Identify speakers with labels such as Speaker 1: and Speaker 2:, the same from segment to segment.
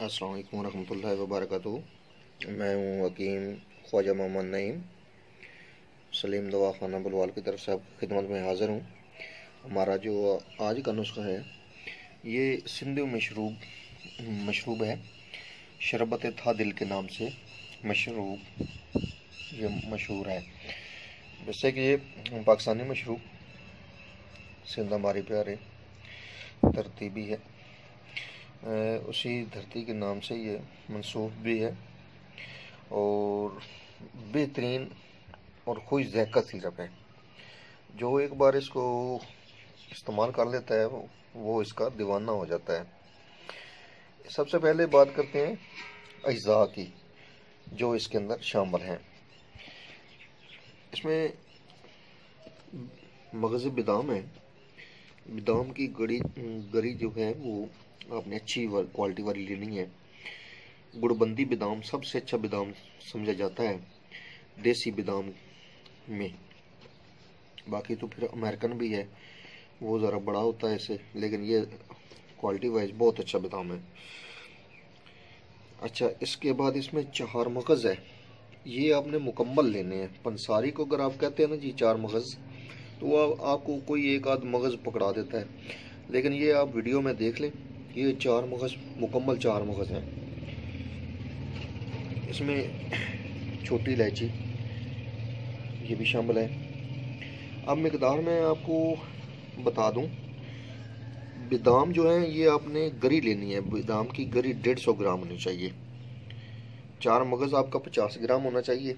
Speaker 1: अस्सलाम वालेकुम वरहमतुल्लाहि वबरकातुहू। मैं हूँ हकीम ख्वाजा मोहम्मद नईम सलीम दवाखाना बुलवाल की तरफ से आपकी खिदमत में हाज़िर हूँ। हमारा जो आज का नुस्खा है ये सिंधी मशरूब है। शरबत था दिल के नाम से मशरूब ये मशहूर है। जैसे कि ये पाकिस्तानी मशरूब सिंध हमारी प्यारे धरती भी है, उसी धरती के नाम से ये मंसूब भी है और बेहतरीन और खुश ज़ायक़ा सिरप है। जो एक बार इसको इस्तेमाल कर लेता है वो इसका दीवाना हो जाता है। सबसे पहले बात करते हैं अज्जा की जो इसके अंदर शामिल हैं। इसमें मगज़ बादाम है। बादाम की गरी जो है वो आपने अच्छी क्वालिटी वाली लेनी है। गुड़बंदी बादाम सबसे अच्छा बादाम समझा जाता है देसी बादाम में। बाकी तो फिर अमेरिकन भी है, वो ज़रा बड़ा होता है इससे, लेकिन ये क्वालिटी वाइज बहुत अच्छा बादाम है। अच्छा, इसके बाद इसमें 4 मगज़ है। ये आपने मुकम्मल लेने हैं। पंसारी को अगर आप कहते हैं ना जी 4 मगज़, तो वो आपको कोई एक आध मगज़ पकड़ा देता है, लेकिन ये आप वीडियो में देख लें, ये 4 मगज़ मुकम्मल 4 मगज़ हैं। इसमें छोटी इलायची ये भी शामिल है। अब मिकदार में आपको बता दूं, बादाम जो है ये आपने गरी लेनी है। बादाम की गरी 150 ग्राम होनी चाहिए। 4 मगज़ आपका 50 ग्राम होना चाहिए।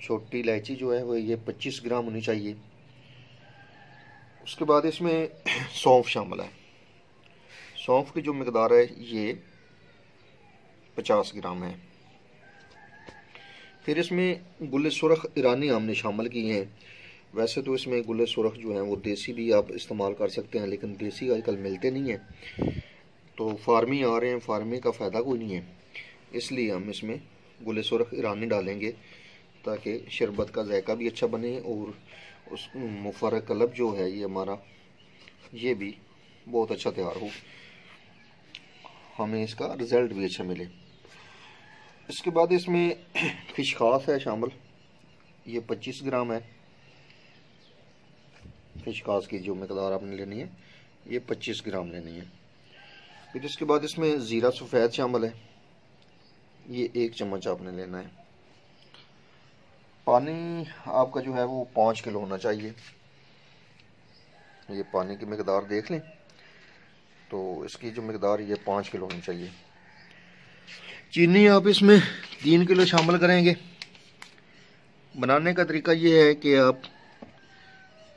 Speaker 1: छोटी इलायची जो है वो ये 25 ग्राम होनी चाहिए। उसके बाद इसमें सौंफ शामिल है। सौंफ की जो मिकदार है ये 50 ग्राम है। फिर इसमें गुल सुरख ईरानी हमने शामिल किए हैं। वैसे तो इसमें गुल सुरख जो है वो देसी भी आप इस्तेमाल कर सकते हैं, लेकिन देसी आजकल मिलते नहीं हैं, तो फार्मी आ रहे हैं, फार्मी का फ़ायदा कोई नहीं है, इसलिए हम इसमें गुल सुरख ईरानी डालेंगे ताकि शरबत का जायका भी अच्छा बने और उस मुफर्रक कलब जो है ये हमारा ये भी बहुत अच्छा तैयार हो, हमें इसका रिज़ल्ट भी अच्छा मिले। इसके बाद इसमें खिशखास है शामिल, ये 25 ग्राम है। खिशखास की जो मकदार आपने लेनी है ये 25 ग्राम लेनी है। फिर इसके बाद इसमें ज़ीरा सफ़ेद शामिल है, ये 1 चम्मच आपने लेना है। पानी आपका जो है वो 5 किलो होना चाहिए। ये पानी की मकदार देख लें, तो इसकी जो मकदार ये 5 किलो होनी चाहिए। चीनी आप इसमें 3 किलो शामिल करेंगे। बनाने का तरीका ये है कि आप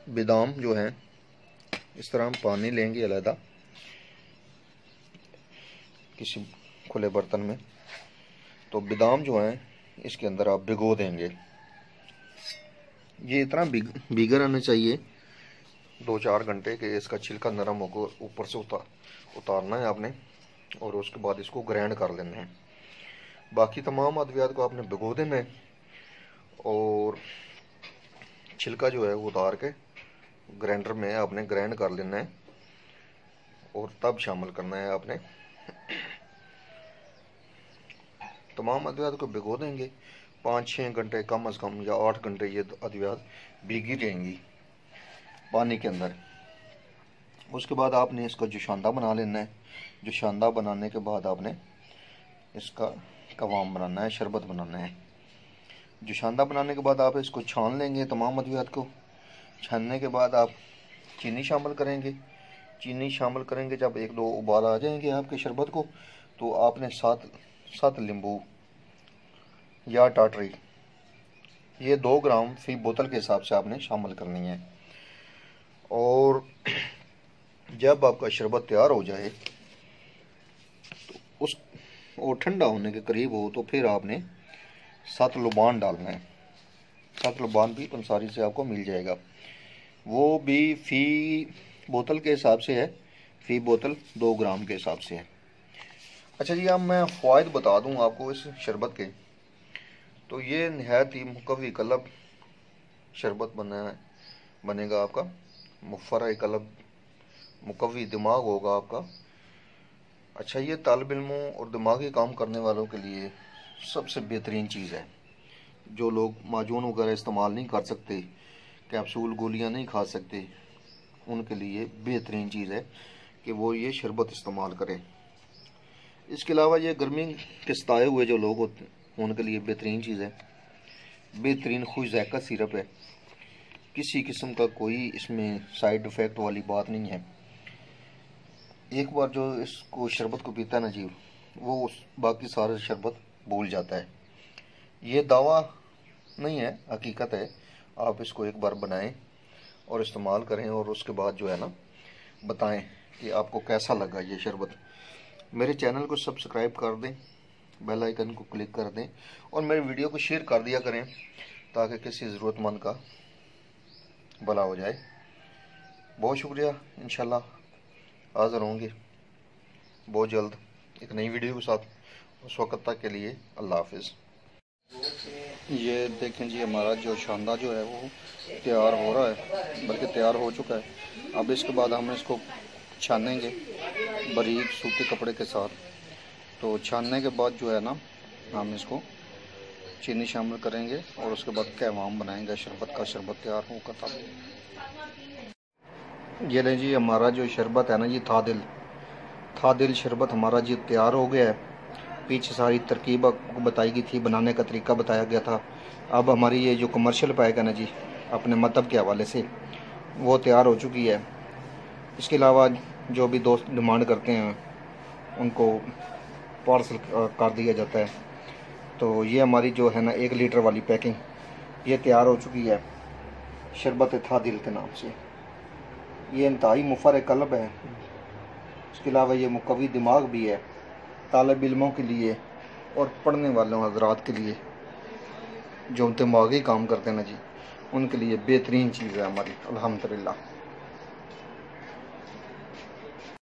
Speaker 1: बादाम जो है इस तरह हम पानी लेंगे अलहदा किसी खुले बर्तन में, तो बादाम जो है इसके अंदर आप भिगो देंगे। ये इतना भीगा रहना चाहिए 2-4 घंटे के, इसका छिलका नरम होकर ऊपर से उतारना है आपने, और उसके बाद इसको ग्राइंड कर लेना है। बाकी तमाम अद्वियात को आपने भिगो देना है और छिलका जो है वो उतार के ग्राइंडर में आपने ग्राइंड कर लेना है और तब शामिल करना है आपने। तमाम अद्वियात को भिगो देंगे 5-6 घंटे कम अज़ कम, या 8 घंटे ये अद्वियात भीगी रहेंगी पानी के अंदर। उसके बाद आपने इसका जुशांदा बना लेना है। जुशांदा बनाने के बाद आपने इसका कवाम बनाना है, शरबत बनाना है। जुशांदा बनाने के बाद आप इसको छान लेंगे तमाम अद्वियात को। छानने के बाद आप चीनी शामिल करेंगे। चीनी शामिल करेंगे जब 1-2 उबाल आ जाएंगे आपके शरबत को, तो आपने 7 नींबू या टाटरी ये 2 ग्राम फी बोतल के हिसाब से आपने शामिल करनी है। और जब आपका शरबत तैयार हो जाए तो उस और ठंडा होने के करीब हो, तो फिर आपने 7 लुबान डालना है। 7 लुबान भी पंसारी से आपको मिल जाएगा, वो भी फ़ी बोतल के हिसाब से है, फ़ी बोतल 2 ग्राम के हिसाब से है। अच्छा जी, अब मैं फ़वाइद बता दूं आपको इस शरबत के। तो ये नहायत ही मुकव्वी कलब शरबत बनेगा आपका। मुफर्रक कलब, मुकव्वी दिमाग होगा आपका, अच्छा, ये तालिब इल्मों और दिमागी काम करने वालों के लिए सबसे बेहतरीन चीज़ है। जो लोग माजून वगैरह इस्तेमाल नहीं कर सकते, कैप्सूल गोलियां नहीं खा सकते, उनके लिए बेहतरीन चीज़ है कि वो ये शरबत इस्तेमाल करें। इसके अलावा ये गर्मी के सताए हुए जो लोग होते हैं उनके लिए बेहतरीन चीज़ है। बेहतरीन खुश ज़ायका सिरप है, किसी किस्म का कोई इसमें साइड इफ़ेक्ट वाली बात नहीं है। एक बार जो इसको शरबत को पीता है ना जी, वो बाकी सारे शरबत भूल जाता है। ये दावा नहीं है, हकीकत है। आप इसको एक बार बनाएं और इस्तेमाल करें और उसके बाद जो है ना बताएं कि आपको कैसा लगा ये शरबत। मेरे चैनल को सब्सक्राइब कर दें, बेल आइकन को क्लिक कर दें और मेरे वीडियो को शेयर कर दिया करें ताकि किसी ज़रूरतमंद का भला हो जाए। बहुत शुक्रिया। इंशाल्लाह हाज़िर होंगे बहुत जल्द एक नई वीडियो के साथ। उस वक्त तक के लिए अल्लाह हाफिज़। ये देखें जी, हमारा जो शानदार जो है वो तैयार हो रहा है, बल्कि तैयार हो चुका है। अब इसके बाद हम इसको छानेंगे बारीक सूती कपड़े के साथ। तो छानने के बाद जो है ना हम इसको चीनी शामिल करेंगे और उसके बाद कहवाम बनाएंगे शरबत का। शरबत तैयार होगा तब। ये लें जी, हमारा जो शरबत है ना जी, थादिल शरबत हमारा जी तैयार हो गया है। पीछे सारी तरकीब बताई गई थी, बनाने का तरीका बताया गया था। अब हमारी ये जो कमर्शियल पैक है ना जी, अपने मतलब के हवाले से वो तैयार हो चुकी है। इसके अलावा जो भी दोस्त डिमांड करते हैं उनको पार्सल कर दिया जाता है। तो ये हमारी जो है ना 1 लीटर वाली पैकिंग ये तैयार हो चुकी है शरबत थादिल के नाम से। ये इंतहाई मुफर कल्ब है। इसके अलावा ये मुकवी दिमाग भी है तालिब इल्मों के लिए और पढ़ने वालों हजरात के लिए जो दिमागी काम करते हैं ना जी, उनके लिए बेहतरीन चीज़ है हमारी। अल्हम्दुलिल्लाह।